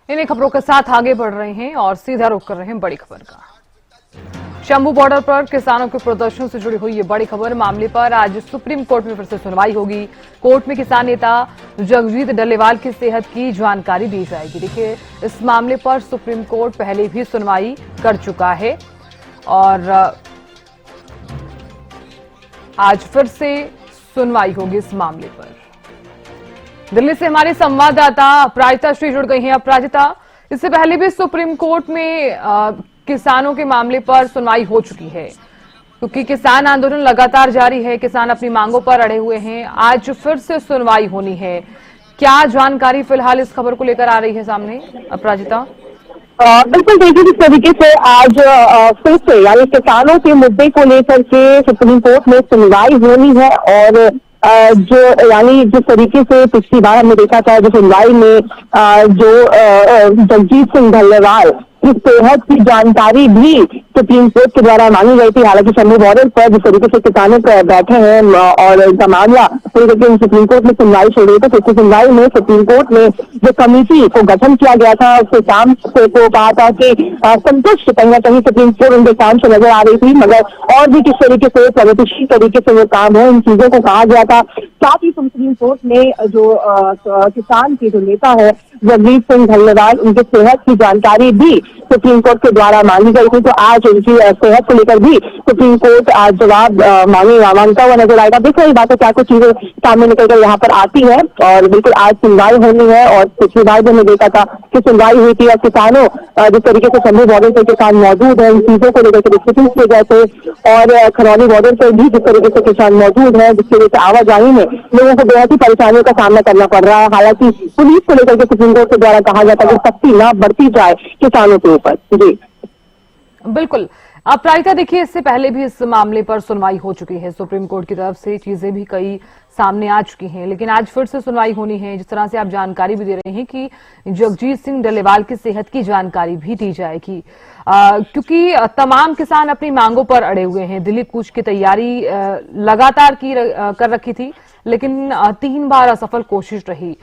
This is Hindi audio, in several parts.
इन्हीं खबरों के साथ आगे बढ़ रहे हैं और सीधा रुख कर रहे हैं बड़ी खबर का। शंभू बॉर्डर पर किसानों के प्रदर्शन से जुड़ी हुई ये बड़ी खबर। मामले पर आज सुप्रीम कोर्ट में फिर से सुनवाई होगी। कोर्ट में किसान नेता जगजीत डल्लेवाल की सेहत की जानकारी दी जाएगी। देखिए, इस मामले पर सुप्रीम कोर्ट पहले भी सुनवाई कर चुका है और आज फिर से सुनवाई होगी इस मामले पर। दिल्ली से हमारे संवाददाता अपराजिता श्री जुड़ गई हैं। अपराजिता, इससे पहले भी सुप्रीम कोर्ट में किसानों के मामले पर सुनवाई हो चुकी है, क्योंकि किसान आंदोलन लगातार जारी है, किसान अपनी मांगों पर अड़े हुए हैं। आज फिर से सुनवाई होनी है। क्या जानकारी फिलहाल इस खबर को लेकर आ रही है सामने, अपराजिता? बिल्कुल, देखिए जिस तरीके से आज फिर से यानी किसानों के मुद्दे को लेकर के सुप्रीम कोर्ट में सुनवाई होनी है और जो यानी जिस तरीके से पिछली बार हमने देखा था जो सुनवाई में जो जगजीत सिंह डल्लेवाल की सेहत की जानकारी भी सुप्रीम कोर्ट के द्वारा मांगी गई थी। हालांकि शंभू बॉर्डर पर जिस तरीके से किसानों बैठे हैं और इनका मामला सुप्रीम कोर्ट में सुनवाई शुरू हुई, तो सुनवाई में सुप्रीम कोर्ट में जो कमेटी को गठन किया गया था उसके काम से को कहा था कि संतुष्ट कहीं ना कहीं सुप्रीम कोर्ट उनके काम से नजर आ रही थी, मगर और भी किस तरीके से प्रगतिशील तरीके से वो काम हो, इन चीजों को कहा गया था। साथ ही सुप्रीम कोर्ट में जो किसान के जो नेता है जगजीत सिंह डल्लेवाल, उनके सेहत की जानकारी भी सुप्रीम कोर्ट के द्वारा मांगी गई थी। तो आज उनकी सेहत को लेकर भी सुप्रीम कोर्ट आज जवाब मांगता हुआ नजर आएगा। देख रही बात है क्या कुछ चीजें सामने निकल कर यहाँ पर आती है और बिल्कुल आज सुनवाई होनी है। और पिछली बार जो हमने देखा था कि सुनवाई हुई थी और किसानों जिस तरीके से शंभू बॉर्डर पर किसान मौजूद है, इन चीजों को लेकर डिस्कशन किए गए थे और खरौनी बॉर्डर पर भी जिस तरीके से किसान मौजूद है, जिसकी वजह से आवाजाही में लोगों को बहुत ही परेशानियों का सामना करना पड़ रहा है। हालांकि पुलिस को लेकर के सुप्रीम कोर्ट के द्वारा कहा जाता है कि सख्ती न बरती जाए किसानों के ऊपर। जी बिल्कुल। अपराजिता, देखिए, इससे पहले भी इस मामले पर सुनवाई हो चुकी है सुप्रीम कोर्ट की तरफ से, चीजें भी कई सामने आ चुकी हैं, लेकिन आज फिर से सुनवाई होनी है। जिस तरह से आप जानकारी भी दे रहे हैं कि जगजीत सिंह डल्लेवाल की सेहत की जानकारी भी दी जाएगी, क्योंकि तमाम किसान अपनी मांगों पर अड़े हुए हैं। दिल्ली कूच की तैयारी लगातार कर रखी थी, लेकिन 3 बार असफल कोशिश रही।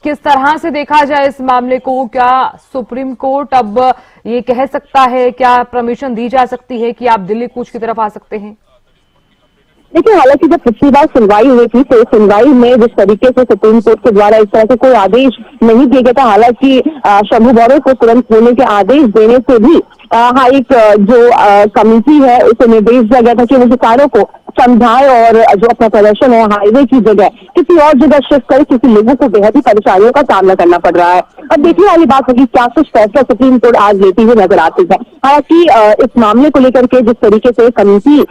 किस तरह से देखा जाए इस मामले को? क्या सुप्रीम कोर्ट अब ये कह सकता है, क्या परमिशन दी जा सकती है कि आप दिल्ली कूच की तरफ आ सकते हैं? देखिए, हालांकि जब पिछली बार सुनवाई हुई थी तो सुनवाई में जिस तरीके से सुप्रीम कोर्ट के द्वारा इस तरह से कोई आदेश नहीं दिया गया था। हालांकि शंभू बॉर्डर को तुरंत खोलने के आदेश देने से भी एक जो कमेटी है उसे निर्देश दिया गया था कि वो किसानों को समझाए और जो अपना प्रदर्शन है हाईवे की जगह किसी और जगह शिफ्ट करे, क्योंकि लोगों को बेहद ही परेशानियों का सामना करना पड़ रहा है। अब देखने वाली बात होगी क्या कुछ फैसला सुप्रीम कोर्ट आज लेती हुई नजर आती है। हालांकि इस मामले को लेकर के जिस तरीके से कमेटी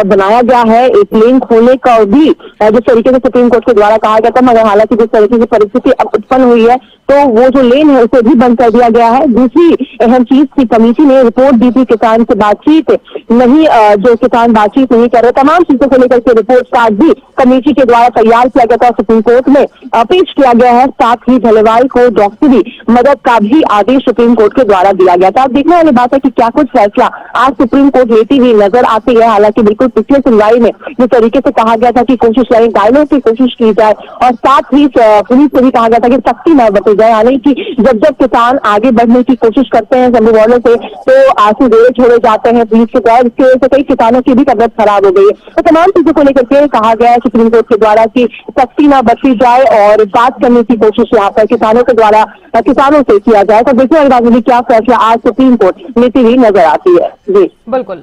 बनाया गया है, एक लेन खोलने का भी जिस तरीके से सुप्रीम कोर्ट के द्वारा कहा गया था, मगर हालांकि जिस तरीके की परिस्थिति अब उत्पन्न हुई है तो वो जो लेन है उसे भी बंद कर दिया गया है। दूसरी अहम चीज की कमेटी ने रिपोर्ट दी थी किसान से बातचीत नहीं, जो किसान बातचीत नहीं कर रहे, तमाम चीजों को लेकर के रिपोर्ट कार्ड भी कमेटी के द्वारा तैयार किया गया था, सुप्रीम कोर्ट में पेश किया गया है। साथ ही डल्लेवाल को डॉक्टरी मदद का भी आदेश सुप्रीम कोर्ट के द्वारा दिया गया था। अब देखने वाली बात है कि क्या कुछ फैसला आज सुप्रीम कोर्ट लेती हुई नजर आती है। हालांकि बिल्कुल पिछले सुनवाई में जिस तरीके से कहा गया था कि कोशिश करें, डायलॉग की कोशिश की जाए और साथ ही पुलिस से भी कहा गया था कि सख्ती न बरती जाए, यानी कि जब किसान आगे बढ़ने की कोशिश करते हैं शंभू बॉर्डर से तो आंसू रोए छोड़े जाते हैं पुलिस के द्वारा, जिसकी वजह से कई किसानों की भी तबियत खराब हो गई है। तो तमाम चीजों को लेकर के कहा गया है सुप्रीम कोर्ट के द्वारा कि सख्ती न बरती जाए और बात करने की कोशिश यहाँ पर किसानों के द्वारा किसानों से किया जाए। तो देखिए अगर क्या फैसला आज सुप्रीम कोर्ट लेती हुई नजर आती है। जी बिल्कुल,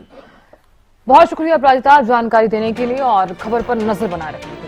बहुत शुक्रिया अपराजिता जानकारी देने के लिए और खबर पर नजर बना रहे।